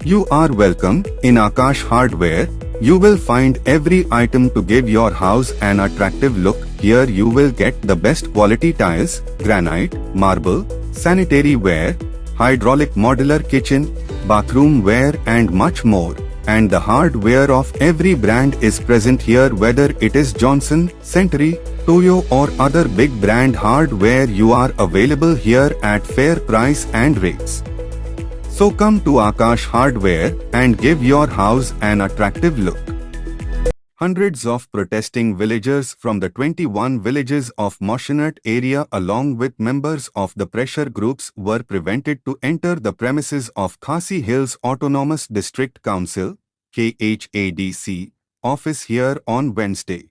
You are welcome. In Akash Hardware, you will find every item to give your house an attractive look. Here you will get the best quality tiles, granite, marble, sanitary ware, hydraulic modular kitchen, bathroom ware and much more. And the hardware of every brand is present here, whether it is Johnson, Century, Toyo or other big brand hardware. You are available here at fair price and rates. So come to Akash Hardware and give your house an attractive look. Hundreds of protesting villagers from the 21 villages of Mawshynrut area along with members of the pressure groups were prevented to enter the premises of Khasi Hills Autonomous District Council (KHADC) office here on Wednesday.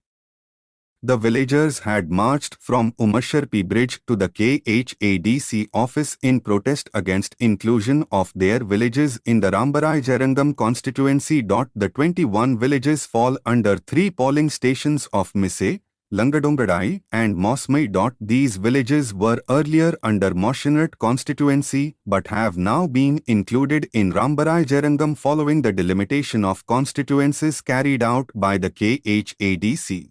The villagers had marched from Umasharpi Bridge to the KHADC office in protest against inclusion of their villages in the Rambrai-Jyrngam constituency. The 21 villages fall under 3 polling stations of Mise, Langadongadai and Mawshynrut. These villages were earlier under Mawshynrut constituency but have now been included in Rambrai-Jyrngam following the delimitation of constituencies carried out by the KHADC.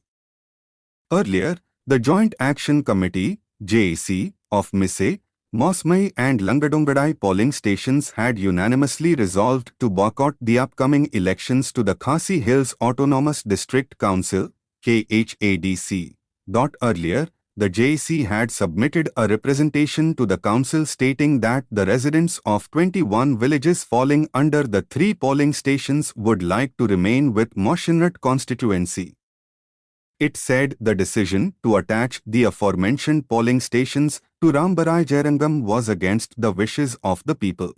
Earlier, the Joint Action Committee (JAC) of Mise, Mawshynrut and Langadongadai polling stations had unanimously resolved to boycott the upcoming elections to the Khasi Hills Autonomous District Council (KHADC). Earlier, the JAC had submitted a representation to the council stating that the residents of 21 villages falling under the 3 polling stations would like to remain with Mawshynrut constituency. It said the decision to attach the aforementioned polling stations to Rambrai-Jyrngam was against the wishes of the people.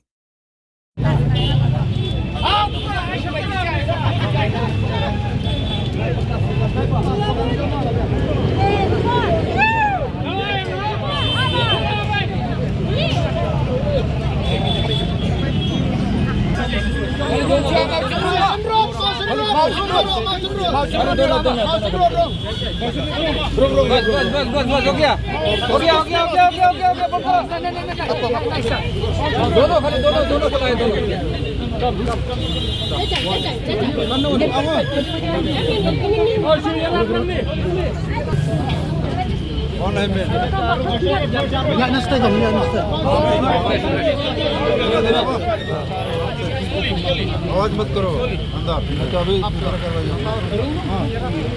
आवाज मत करो अंदर तो अभी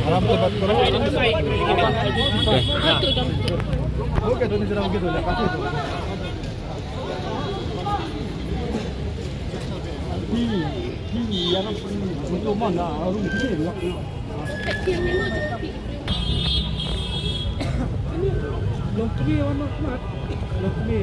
आराम से बात करो ओके तो नहीं जरा ओके तो काफी यार मुझे माना और मुझे लोग भी और लोग भी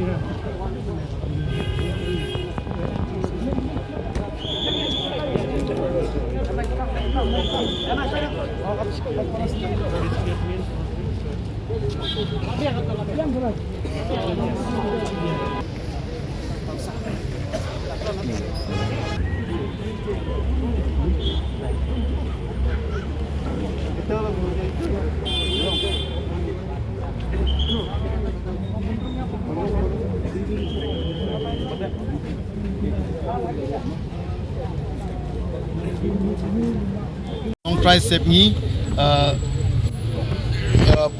Mawshynrut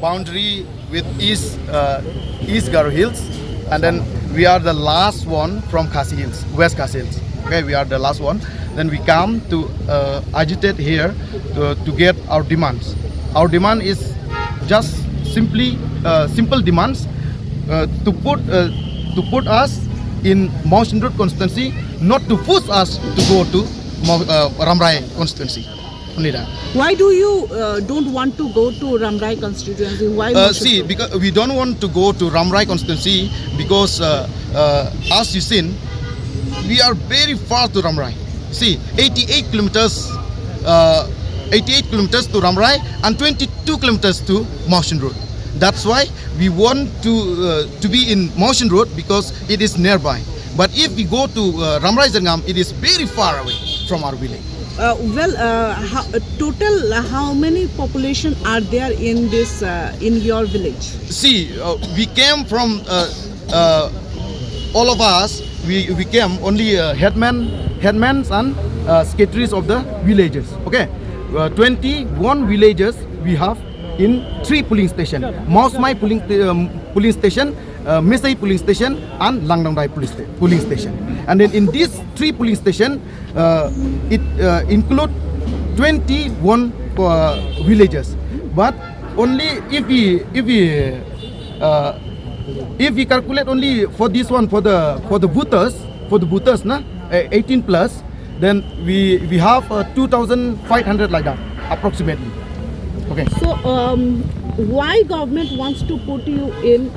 boundary with East Khasi Hills, and then we are the last one from Khasi Hills, West Khasi Hills. Okay, we are the last one. Then we come to agitate here to get our demands. Our demand is just simple demands to put us in Mawshynrut constituency, not to force us to go to Rambrai constituency. Why do you don't want to go to Rambrai constituency? Why? See, because we don't want to go to Rambrai constituency because as you seen, we are very far to Rambrai. See, 88 kilometers to Rambrai and 22 kilometers to Mawshynrut. That's why we want to be in Mawshynrut because it is nearby. But if we go to Rambrai-Jyrngam, it is very far away from our village. Total how many population are there in this in your village? See, we came from all of us. We came only headman headmen and secretaries of the villages. Okay, 21 villages we have in 3 polling stations: Mawshynrut polling station, Mesai polling station, and Langdangdai polling station. And then in these 3 polling stations, it include 21 villages. But only if we calculate only for this one, for the voters, na 18 plus, then we have 2,500 like that approximately. Okay. So why government wants to put you in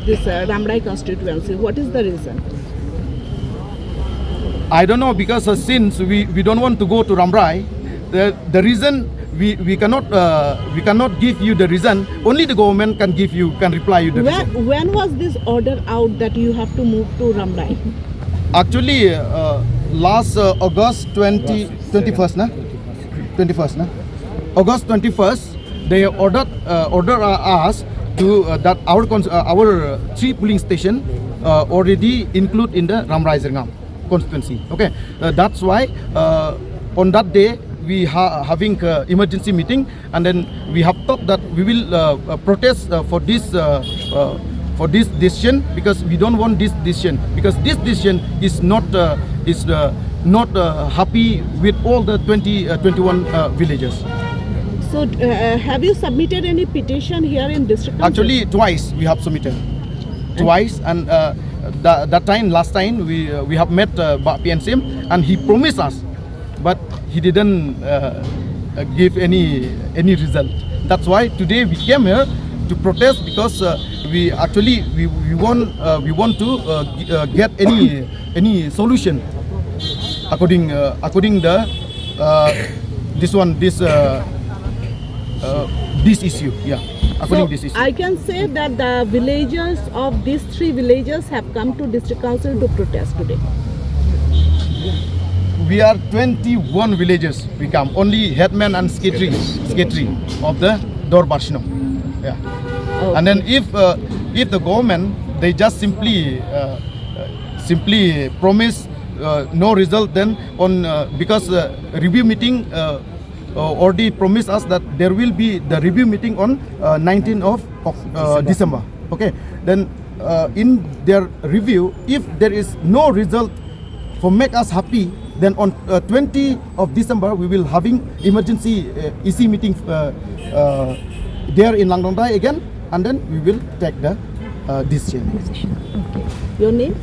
this Rambrai constituency? What is the reason? I don't know, because since we don't want to go to Rambrai, the reason we cannot give you the reason. Only the government can reply you the reason. When was this order out that you have to move to Rambrai? Actually, last August 21st, na? August 21st, they ordered us to that our 3 polling station already include in the Rambrai-Jyrngam constituency. Okay, that's why on that day we having emergency meeting, and then we have thought that we will protest for this decision, because we don't want this decision, because this decision is not happy with all the 21 villages. So have you submitted any petition here in district council? Actually, twice we have submitted. Twice, and last time we have met PNCM, and he promised us, but he didn't give any result. That's why today we came here to protest, because we want to get any solution according the this issue. Yeah. So I can say that the villagers of these 3 villages have come to district council to protest today. We are 21 villages. We come only headman and secretary of the Dor Barshino. Yeah. Okay. And then if the government, they just simply promise no result, then on because review meeting already promised us that there will be the review meeting on 19th of December. Okay, then in their review, if there is no result for make us happy, then on 20th of December we will having emergency EC meeting there in Langdangdai again, and then we will take the decision. Okay. Your name?